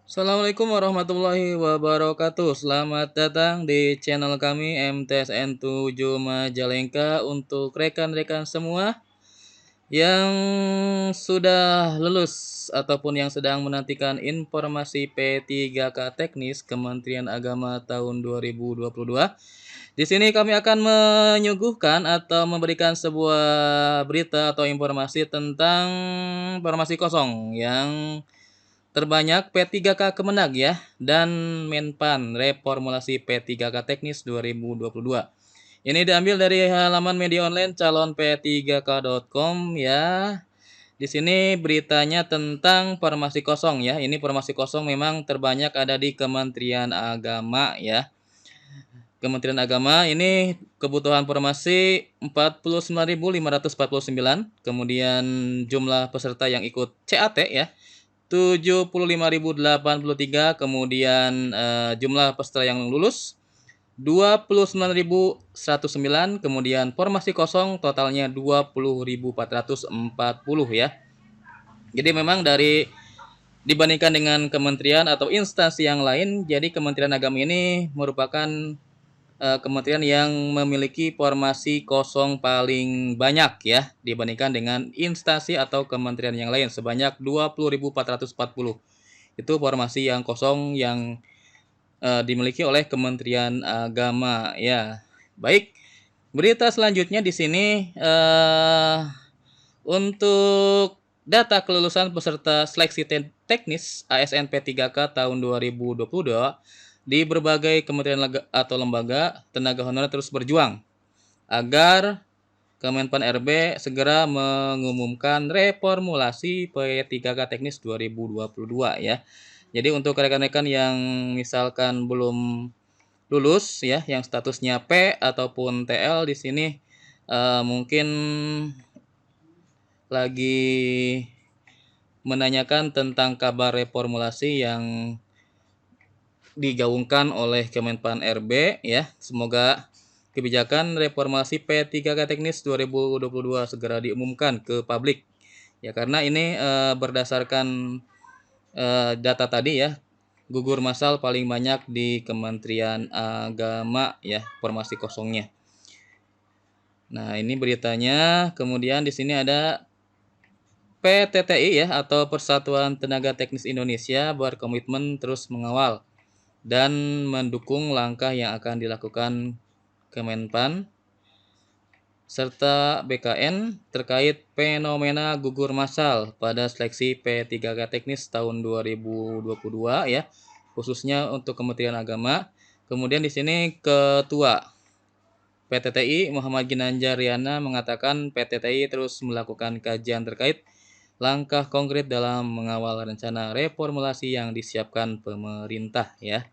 Assalamualaikum warahmatullahi wabarakatuh. Selamat datang di channel kami MTSN 7 Majalengka untuk rekan-rekan semua yang sudah lulus ataupun yang sedang menantikan informasi P3K Teknis Kementerian Agama tahun 2022. Di sini kami akan menyuguhkan atau memberikan sebuah berita atau informasi tentang informasi kosong yang terbanyak P3K Kemenag ya, dan Menpan reformulasi P3K Teknis 2022. Ini diambil dari halaman media online calon p3k.com ya. Di sini beritanya tentang formasi kosong ya. Ini formasi kosong memang terbanyak ada di Kementerian Agama ya. Kementerian Agama ini kebutuhan formasi 49.549, kemudian jumlah peserta yang ikut CAT ya 75.083, kemudian jumlah peserta yang lulus 29.109, kemudian formasi kosong totalnya 20.440 ya. Jadi memang dibandingkan dengan kementerian atau instansi yang lain, jadi Kementerian Agama ini merupakan kementerian yang memiliki formasi kosong paling banyak ya dibandingkan dengan instansi atau kementerian yang lain sebanyak 20.440. Itu formasi yang kosong yang dimiliki oleh Kementerian Agama ya. Baik, berita selanjutnya di sini untuk data kelulusan peserta seleksi teknis ASN P3K tahun 2022 di berbagai kementerian atau lembaga, tenaga honorer terus berjuang agar Kemenpan RB segera mengumumkan reformulasi P3K Teknis 2022 ya. Jadi untuk rekan-rekan yang misalkan belum lulus ya, yang statusnya P ataupun TL di sini mungkin lagi menanyakan tentang kabar reformulasi yang digaungkan oleh Kemenpan RB ya. Semoga kebijakan reformasi P3K Teknis 2022 segera diumumkan ke publik. Ya karena ini berdasarkan data tadi ya, gugur massal paling banyak di Kementerian Agama ya, formasi kosongnya. Nah, ini beritanya. Kemudian di sini ada PTTI ya atau Persatuan Tenaga Teknis Indonesia berkomitmen terus mengawal dan mendukung langkah yang akan dilakukan Kemenpan serta BKN terkait fenomena gugur massal pada seleksi P3K Teknis tahun 2022 ya, khususnya untuk Kementerian Agama. Kemudian di sini Ketua PTTI Muhammad Ginanjar Riana mengatakan PTTI terus melakukan kajian terkait langkah konkret dalam mengawal rencana reformulasi yang disiapkan pemerintah ya.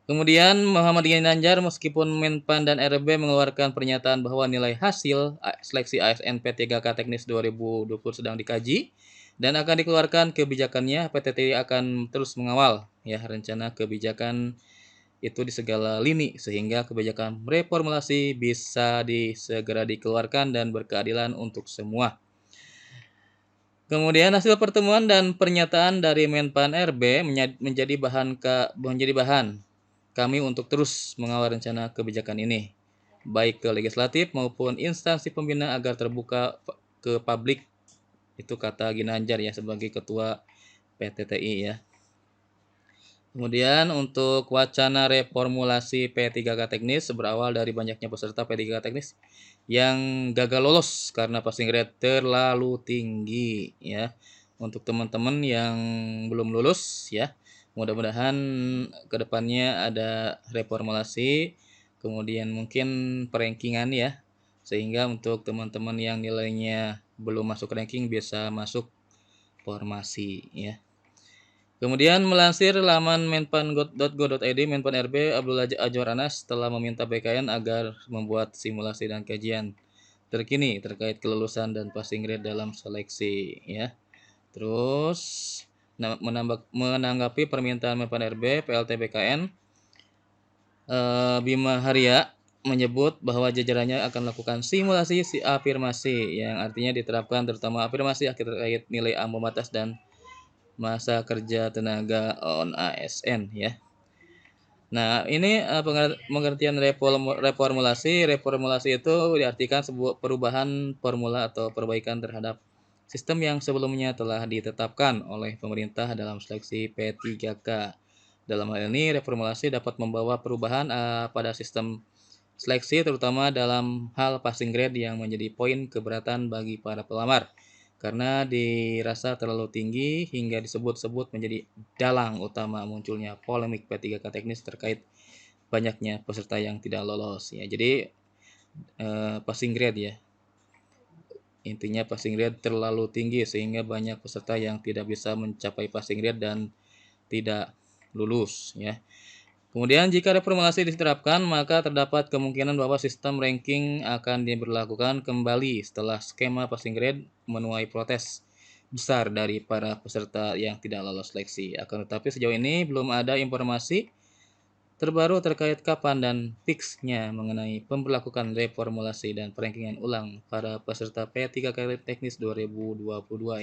Kemudian Muhammad Ginanjar meskipun Menpan dan RB mengeluarkan pernyataan bahwa nilai hasil seleksi ASN P3K Teknis 2020 sedang dikaji dan akan dikeluarkan kebijakannya, PTTI akan terus mengawal ya rencana kebijakan itu di segala lini sehingga kebijakan reformulasi bisa segera dikeluarkan dan berkeadilan untuk semua. Kemudian hasil pertemuan dan pernyataan dari Menpan RB menjadi bahan kami untuk terus mengawal rencana kebijakan ini, baik ke legislatif maupun instansi pembina agar terbuka ke publik. Itu kata Ginanjar ya sebagai ketua PTTI ya. Kemudian untuk wacana reformulasi P3K Teknis berawal dari banyaknya peserta P3K Teknis yang gagal lolos karena passing rate terlalu tinggi ya. Untuk teman-teman yang belum lulus ya, mudah-mudahan kedepannya ada reformulasi, kemudian mungkin perankingan ya, sehingga untuk teman-teman yang nilainya belum masuk ranking bisa masuk formasi ya. Kemudian melansir laman menpan.go.id, Menpan RB Abdullah Ajwar Anas telah meminta BKN agar membuat simulasi dan kajian terkini terkait kelulusan dan passing rate dalam seleksi ya. Terus menanggapi permintaan Menpan RB, PLT BKN Bima Haria menyebut bahwa jajarannya akan melakukan simulasi afirmasi yang artinya diterapkan terutama afirmasi terkait nilai ambang batas dan masa kerja tenaga on ASN ya. Nah, ini pengertian reformulasi. Reformulasi itu diartikan sebuah perubahan formula atau perbaikan terhadap sistem yang sebelumnya telah ditetapkan oleh pemerintah dalam seleksi P3K. Dalam hal ini, reformulasi dapat membawa perubahan pada sistem seleksi, terutama dalam hal passing grade yang menjadi poin keberatan bagi para pelamar karena dirasa terlalu tinggi hingga disebut-sebut menjadi dalang utama munculnya polemik P3K teknis terkait banyaknya peserta yang tidak lolos ya. Jadi passing grade ya. Intinya passing grade terlalu tinggi sehingga banyak peserta yang tidak bisa mencapai passing grade dan tidak lulus ya. Kemudian jika reformulasi diterapkan, maka terdapat kemungkinan bahwa sistem ranking akan diberlakukan kembali setelah skema passing grade menuai protes besar dari para peserta yang tidak lolos seleksi. Akan tetapi sejauh ini belum ada informasi terbaru terkait kapan dan fixnya mengenai pemberlakuan reformulasi dan perankingan ulang para peserta P3K Teknis 2022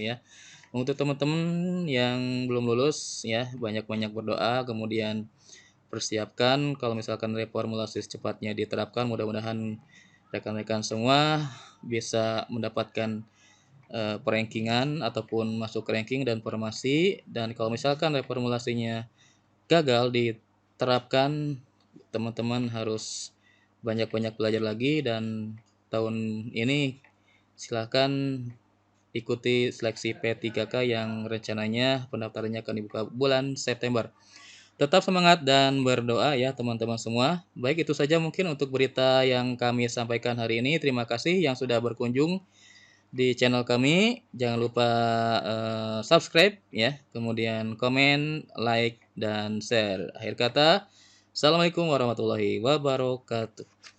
ya. Untuk teman-teman yang belum lulus ya, banyak-banyak berdoa, kemudian persiapkan kalau misalkan reformulasi secepatnya diterapkan, mudah-mudahan rekan-rekan semua bisa mendapatkan perankingan ataupun masuk ranking dan formasi. Dan kalau misalkan reformulasinya gagal diterapkan, teman-teman harus banyak-banyak belajar lagi, dan tahun ini silakan ikuti seleksi P3K yang rencananya pendaftarannya akan dibuka bulan September. Tetap semangat dan berdoa ya teman-teman semua. Baik, itu saja mungkin untuk berita yang kami sampaikan hari ini. Terima kasih yang sudah berkunjung di channel kami. Jangan lupa subscribe ya, kemudian komen, like, dan share. Akhir kata, Assalamualaikum warahmatullahi wabarakatuh.